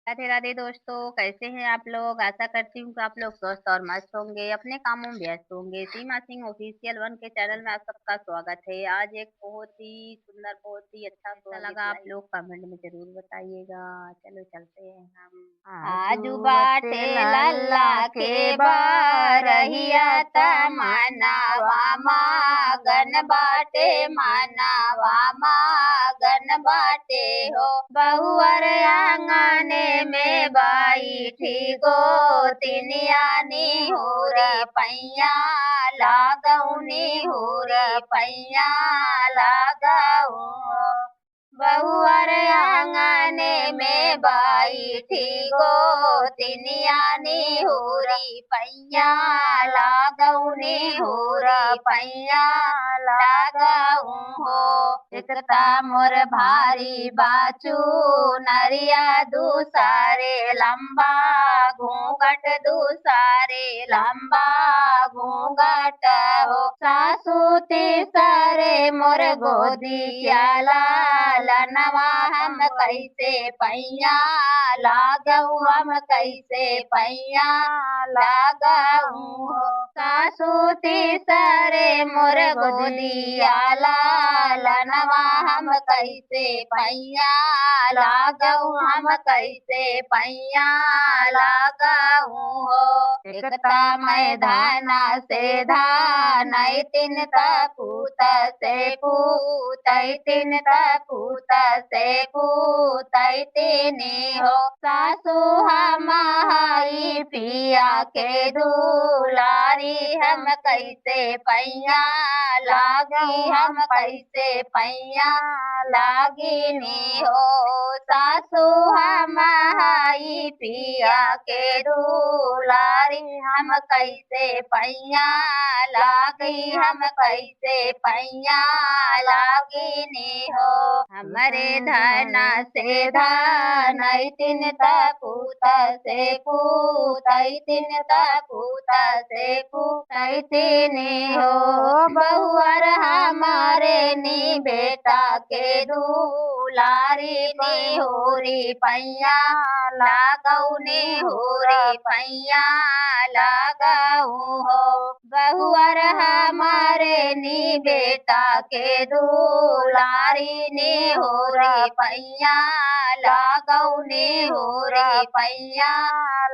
राधे राधे दोस्तों, कैसे हैं आप लोग? आशा करती हूँ कि आप लोग स्वस्थ और मस्त होंगे, अपने कामों में व्यस्त होंगे। सीमा सिंह ऑफिशियल वन के चैनल में आप सबका स्वागत है। आज एक बहुत ही सुंदर, बहुत ही अच्छा कैसा लगा आप लोग कमेंट में जरूर बताइएगा। चलो चलते हैं हम। आजू बाटे लल्ला के बारहिया तमन्नावा गन बाटे मनावा गन बाटे हो बहुअर आंगने में बैठी गोतिनियानी होरे पैया लागौनी होरे पैया लागऊ बहुअर आंगने में बैठी गोतिनियानी होरी पैया लागौनी होरी पैया लागऊ हो एकता मोर भारी बाचू नरिया दूसरे लंबा घूंघट दूसरे लंबा घूंघट हो सासू तीसरे मोर गोदिया लालनवा हम कैसे पैया लागऊ हम कैसे पैया लागऊ सासू तीसरे मोर गोदिया लालनवा हम कैसे पैया लागऊ हम कैसे पैया लागऊ हो एकता मैदाना से धान तीन तपूत से पूत तीन तपूत से पूत तीनी हो सासू हमारी पिया के दुलारी हम कैसे पैया लागी हम कैसे पैया लागिनी हो सासू हमारी पिया के दुलारी हम कैसे पैया लागी हम कैसे पैया लागिनी हो हमरे धना से धन तीन तपूत से पूत तीन तपूत से पूत तीनी हो बहुअर हमारे नी बेटा के दुलारी नी होरी पैया लागऊ नी होरी पैया लागऊ हो बहुअर हमारे नी बेटा के दुलारी नी होरी पैया लागऊ नी होरी पैया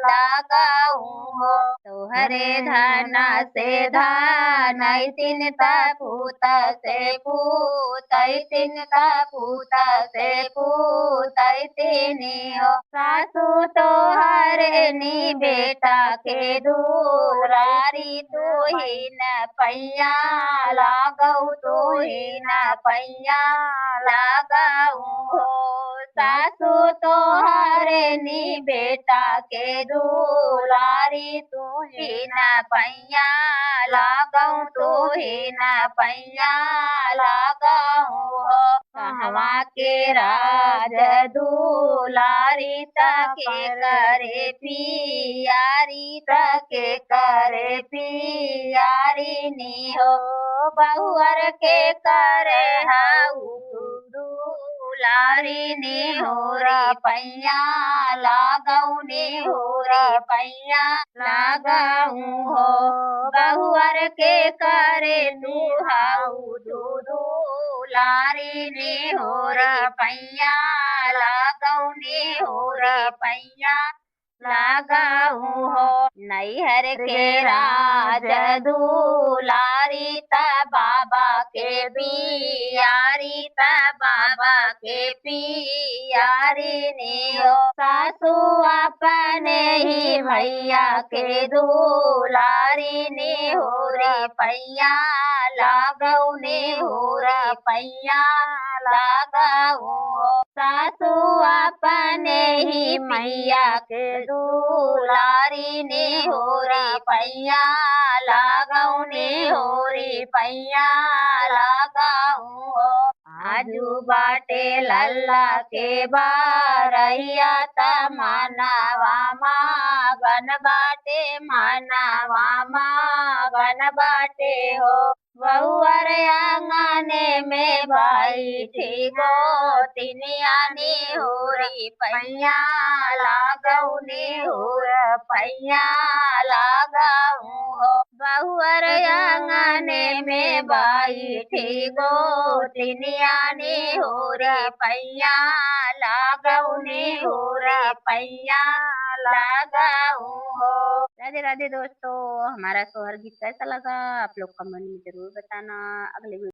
लागऊ हो तोहरे धना से धन तीन तपूत से पूत तीन तपूत से पूत तीनी हो सासू तोहरे नी बेटा के दुलारी तू ही न पैया लागऊ तू ही न पैया लागऊ हो सासू तोहरे नी बेटा के दुलारी तू ही न पैया लागऊ तू ही न पैया लागऊ हो कहवा के राज दुलारी तके करे पियारी तके करे पियारी नी हो बहुअर के करे हाउ दुलारी नी होरी पैया लागऊ नी होरी पैया लागऊ हो बहुअर के करे दुहाऊ दुलारी नी होरी पैया लागऊ नी होरी पैया लागऊ हो नैहर के राज दुलारी त बाबा के पियारी त बाबा के पियारी नी हो सासू अपने ही भैया के दुलारी नी होरी पैया लागऊ नी होरी पैया लागऊ सासू अपने ही मैया के दुलारी नी होरी पैया लागऊ नी होरी पैया लागऊ आजू बाटे लल्ला के बारहिया तमन्नावा गन बाटे मनावा गन बाटे हो बहुअर आंगने में बैठी गोतिनिया निहुरी पैया लागऊ निहुर पैया लागऊ हो। बहुअर आंगने में बैठी गोतिनिया निहुरी पैया लागऊ निहुर पैया लागऊ हो। राधे राधे दोस्तों, हमारा सोहर गीत कैसा लगा आप लोग कमेंट में जरूर बताना। अगले